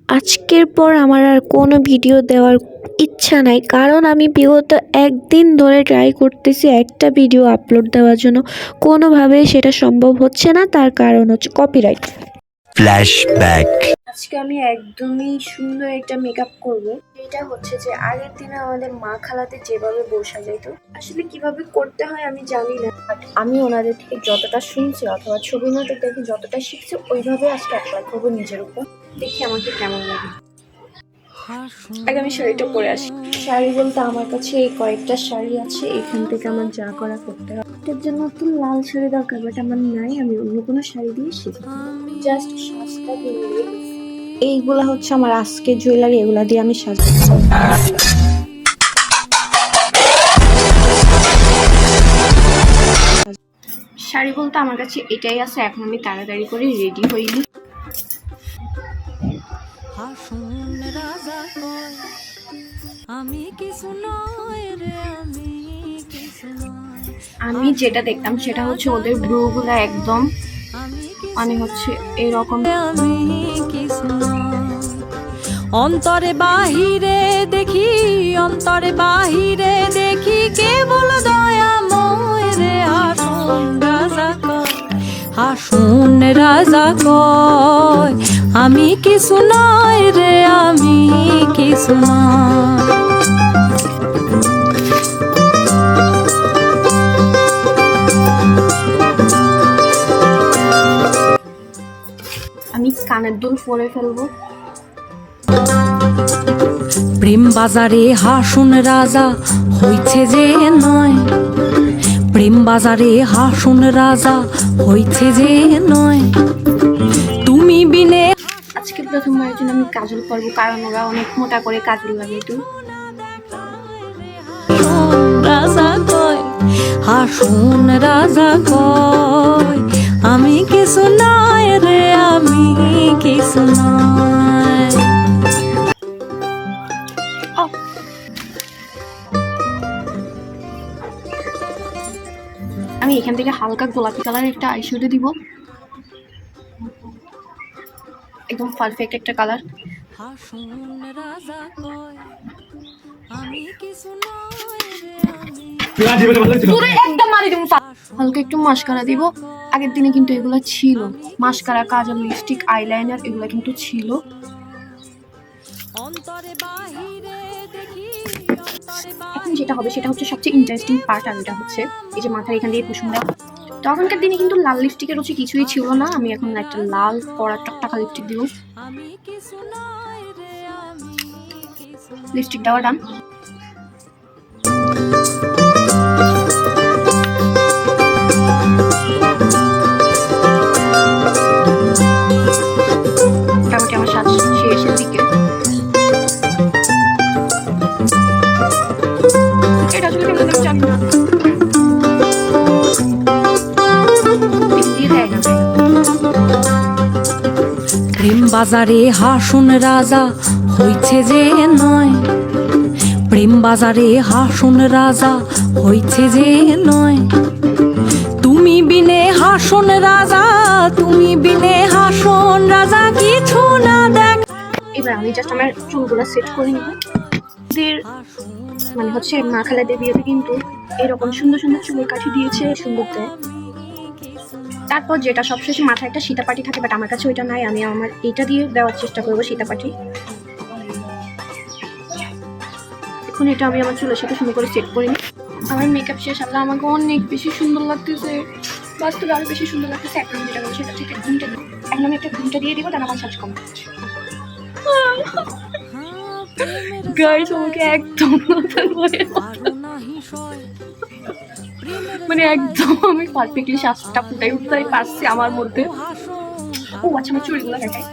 আজকের পর আমার আর কোনো ভিডিও দেওয়ার ইচ্ছা নাই, কারণ আমি বিগত একদিন ধরে ট্রাই করতেছি একটা ভিডিও আপলোড দেওয়ার জন্য, কোনোভাবেই সেটা সম্ভব হচ্ছে না। তার কারণ হচ্ছে কপিরাইট। ফ্ল্যাশব্যাক। আজকে আমি একদমই সুন্দর একটা মেকআপ করব। এটা হচ্ছে যে আগের দিনে আমাদের মা খালাতে যেভাবে বসা যেত, আসলে কিভাবে করতে হয় আমি জানি না, বাট আমি ওনাদের থেকে যতটা শুনছি অথবা ছবি নাটক দেখে যতটা শিখছি ওইভাবে আজকে অ্যাপ্লাই করবো নিজের উপর। দেখি আমাকে কেমন লাগে। আগে আমি শাড়িটা পরে আসি। শাড়ি বলতে আমার কাছে এই কয়েকটা শাড়ি আছে, এখান থেকে আমার যা করা করতে হবে। এটার জন্য তো লাল শাড়ি দরকার, বাট আমার নাই, আমি অন্য কোনো শাড়ি দিয়ে শিখি। জাস্ট সাজটা কিনলে এইগুলা হচ্ছে আমার আজকে জুয়েলারি, এগুলা দিয়ে আমি সাজাবো। শাড়ি বলতে আমার কাছে এটাই আছে, এখন আমি তাড়াতাড়ি করে রেডি হইনি। আমি যেটা দেখতাম সেটা হচ্ছে ওদের ব্রুগুলো একদম মানে হচ্ছে এরকম। অন্তরে বাহিরে দেখি, অন্তরে বাহিরে দেখি কেবল দয়াময় রে। হাসুন রাজা কয়, হাসুন রাজা কয়, আমি কিছু নয় রে, আমি কিছু নয়। আমি কানের দুল পরে ফেলবো। প্রেম বাজারে হাসুন রাজা হইছে যে নয়, প্রেম বাজারে হাসুন রাজা হইছে যে নয়, তুমি বিনে। আজকে প্রথমবারের জন্য আমি কাজল করবো, কারণ ওরা অনেক মোটা করে কাজল লাগে। তো রাজা কয়, হাসুন রাজা কয়, আমি কিছু নয় রে, আমি কিছু নয়। আমি এখান থেকে হালকা গোলাপি কালার একটা আইশ্যাডো দিব, একদম পারফেক্ট একটা কালার। হাসুন রাজা কয়, আমি কিছু নয় রে, আমি একদম মারি দিব। হালকা একটু মাস্কারা দিব। আগের দিনে কিন্তু এগুলো ছিল, মাস্কারা, কাজল, লিপস্টিক, আইলাইনার এগুলো কিন্তু ছিল। অন্তরে বাহিরে দেখি, এখন যেটা হবে সেটা হচ্ছে সবচেয়ে ইন্টারেস্টিং পার্ট, আর এটা হচ্ছে এই যে মাথার এখান দিয়ে কুসুম দেওয়া। তখনকার দিনে কিন্তু লাল লিপস্টিকের রুচি কিছুই ছিল না। আমি এখন একটা লাল পরা টকটকা লিপস্টিক দিব। আমি কিছু নয় রে, আমি কিছু নয়। লিপস্টিক দেওয়া ডান। মোটামুটি আমার সাজ শেষের দিকে। এটা আসলে কেমন আমি জানি না, দিয়ে দেয় না। প্রেম বাজারে হাসুন রাজা হইছে যে নয়, প্রেম বাজারে হাসুন রাজা হইছে যে নয়, তুমি বিনে হাসুন রাজা, তুমি বিনে হাসুন রাজা কিছু না দেখ। এবার আমি জাস্ট আমার চুলগুলো সেট করে নিব। মানে হচ্ছে মা খালাদের বিয়েতে কিন্তু এরকম সুন্দর সুন্দর চুলের কাঠি দিয়েছে, সুন্দর দেয়। তারপর যেটা সবশেষে মাথায় একটা সীতাপাটি থাকে, বাট আমার কাছে ওইটা নাই, আমি আমার এইটা দিয়ে দেওয়ার চেষ্টা করবো সীতাপাটি। এখন এটা আমি আমার চুলের সাথে সুন্দর করে সেট করে নিই। আমার মেকআপ শেষ, আল্লাহ আমাকে অনেক বেশি সুন্দর লাগতেছে, বাস্তবে আরো বেশি সুন্দর লাগতেছে। এখন যেটা করবো সেটা থেকে ঘুমটা দিই। এখন আমি একটা ঘুমটা দিয়ে দিব, তারপর আমার সাজ কম। গাইস আমাকে একদম মানে একদম আমি পারফেক্টলি সাজটা ফুটাই উঠতে পারছি আমার মধ্যে। ও আচ্ছা, আমার চুড়িগুলো দেখাই।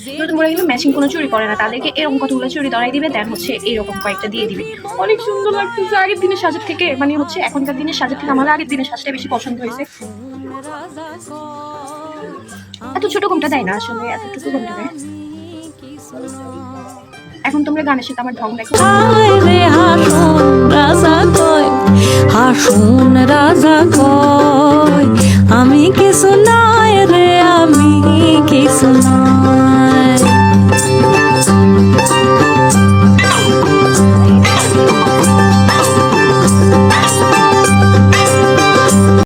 যেহেতু মোরা কিন্তু ম্যাচিং কোনো চুড়ি করে না, তাদেরকে এরকম কতগুলো চুড়ি ধরাই দিবে, দেন হচ্ছে এরকম কয়েকটা দিয়ে দিবে। অনেক সুন্দর লাগতেছে আগের দিনের সাজের থেকে, মানে হচ্ছে এখনকার দিনের সাজের থেকে আমার আগের দিনের সাজটা বেশি পছন্দ হয়েছে। এত ছোট কোনটা দেয় না আসলে, এতটুকু কোনটা দেয়। এখন তোমরা গানের সাথে আমার ঢং দেখো। হাসুন রাজা কয়, আমি কিছু নয় রে, আমি কিছু নয়।